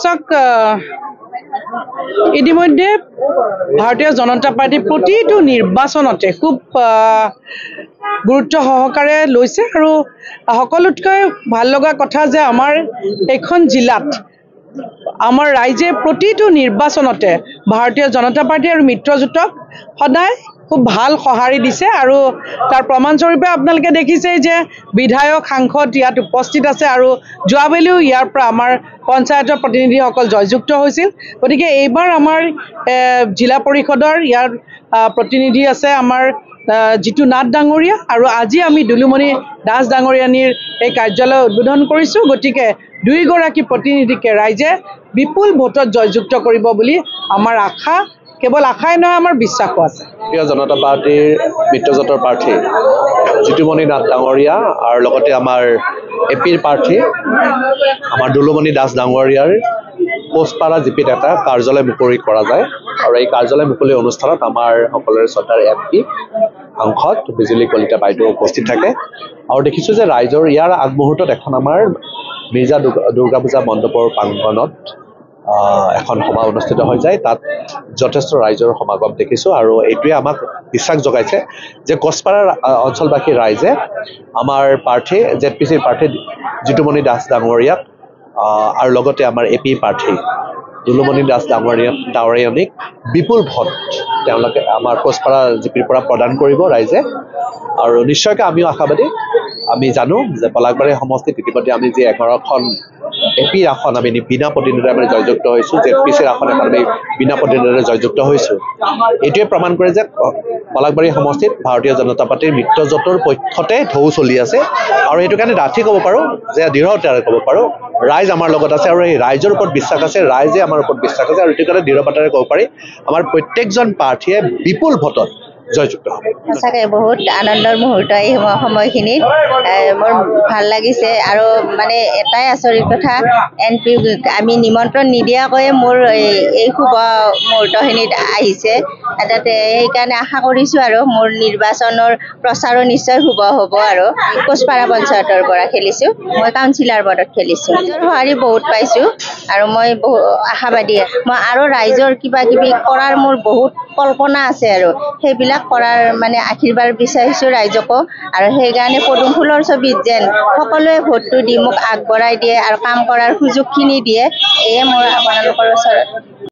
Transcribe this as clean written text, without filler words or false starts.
চাওক ইতিমধ্যে ভাৰতীয় জনতা পাৰ্টি প্ৰতিটো নিৰ্বাচনতে খুব গুৰুত্ব সহকাৰে লৈছে আৰু সকলোতকৈ ভাল লগা কথা যে আমাৰ এইখন জিলাত আমাৰ ৰাইজে প্ৰতিটো নিৰ্বাচনতে ভাৰতীয় জনতা পাৰ্টি আৰু মিত্ৰজোঁটক সদায় খুব ভাল সঁহাৰি দিছে আৰু তাৰ প্ৰমাণস্বৰূপে আপোনালোকে দেখিছে যে বিধায়ক সাংসদ ইয়াত উপস্থিত আছে আৰু যোৱাবেলিও ইয়াৰ পৰা আমাৰ পঞ্চায়তৰ প্ৰতিনিধিসকল জয়যুক্ত হৈছিল গতিকে এইবাৰ আমাৰ জিলা পৰিষদৰ ইয়াৰ প্ৰতিনিধি আছে আমাৰ জিতু নাথ ডাঙৰীয়া আৰু আজি আমি দুলুমণি দাস ডাঙৰীয়ানীৰ এই কাৰ্যালয় উদ্বোধন কৰিছোঁ গতিকে দুইগৰাকী প্ৰতিনিধিকে ৰাইজে বিপুল ভোটত জয়যুক্ত কৰিব বুলি আমাৰ আশা কেৱল আশাই নহয় আমাৰ বিশ্বাসো আছে ভাৰতীয় জনতা পাৰ্টিৰ মিত্ৰজোঁটৰ প্ৰাৰ্থী জিতুমণি নাথ ডাঙৰীয়া আৰু লগতে আমাৰ এপিৰ প্ৰাৰ্থী আমাৰ দুলুমণি দাস ডাঙৰীয়াৰ পোষ্টপাৰা জিপিত এটা কাৰ্যালয় মুকলি কৰা যায় আৰু এই কাৰ্যালয় মুকলি অনুষ্ঠানত আমাৰ সকলোৰে শ্ৰদ্ধাৰ এমপি সাংসদ বিজুলী কলিতা বাইদেউ উপস্থিত থাকে আৰু দেখিছোঁ যে ৰাইজৰ ইয়াৰ আগমুহূৰ্তত এখন আমাৰ মিৰ্জা দুৰ্গা পূজা মণ্ডপৰ প্ৰাংগণত এখন সভা অনুষ্ঠিত হৈ যায় তাত যথেষ্ট ৰাইজৰ সমাগম দেখিছোঁ আৰু এইটোৱে আমাক বিশ্বাস জগাইছে যে কচপাৰা অঞ্চলবাসীৰ ৰাইজে আমাৰ প্ৰাৰ্থী জেডপিচিৰ প্ৰাৰ্থী জিতুমণি দাস ডাঙৰীয়াক আৰু লগতে আমাৰ এপি প্ৰাৰ্থী দুলুমণি দাস ডাঙৰীয়ানীক বিপুল ভোট তেওঁলোকে আমাৰ কচপাৰা জিপিৰ পৰা প্ৰদান কৰিব ৰাইজে আৰু নিশ্চয়কৈ আমিও আশাবাদী আমি জানো যে পলাশবাৰী সমষ্টিত ইতিমধ্যে আমি যি 11খন এপিৰ আসন আমি বিনা প্ৰতিনিধিৰে আমি জয়যুক্ত হৈছোঁ জেডপিচিৰ আসন এখন আমি বিনা প্ৰতিনিধিৰে জয়যুক্ত হৈছোঁ এইটোৱে প্ৰমাণ কৰে যে পলাশবাৰী সমষ্টিত ভাৰতীয় জনতা পাৰ্টিৰ মিত্ৰজোঁটৰ পক্ষতে ঢৌ চলি আছে আৰু সেইটো কাৰণে ডাঠি ক'ব পাৰোঁ যে দৃঢ়তাৰে ক'ব পাৰোঁ ৰাইজ আমাৰ লগত আছে আৰু এই ৰাইজৰ ওপৰত বিশ্বাস আছে ৰাইজে আমাৰ ওপৰত বিশ্বাস আছে আৰু এইটো কাৰণে দৃঢ়তাৰে ক'ব পাৰি আমাৰ প্ৰত্যেকজন প্ৰাৰ্থীয়ে বিপুল ভোটত জয়যুক্ত হ'ব সঁচাকৈ বহুত আনন্দৰ মুহূৰ্ত এই সময়খিনিত মোৰ ভাল লাগিছে আৰু মানে এটাই আচৰিত কথা এনপি আমি নিমন্ত্ৰণ নিদিয়াকৈয়ে মোৰ এই শুভ মুহূৰ্তখিনিত আহিছে তাতে সেইকাৰণে আশা কৰিছোঁ আৰু মোৰ নিৰ্বাচনৰ প্ৰচাৰো নিশ্চয় শুভ হ'ব আৰু কোচপাৰা পঞ্চায়তৰ পৰা খেলিছোঁ মই কাউন্সিলাৰ পদত খেলিছোঁ নিজৰ সঁহাৰি বহুত পাইছোঁ আৰু মই আশাবাদী মই আৰু ৰাইজৰ কিবা কিবি কৰাৰ মোৰ বহুত কল্পনা আছে আৰু সেইবিলাক কৰাৰ মানে আশীৰ্বাদ বিচাৰিছোঁ ৰাইজকো আৰু সেইকাৰণে পদুম ফুলৰ ছবিত যেন সকলোৱে ভোটটো দি মোক আগবঢ়াই দিয়ে আৰু কাম কৰাৰ সুযোগখিনি দিয়ে এয়ে মোৰ আপোনালোকৰ ওচৰত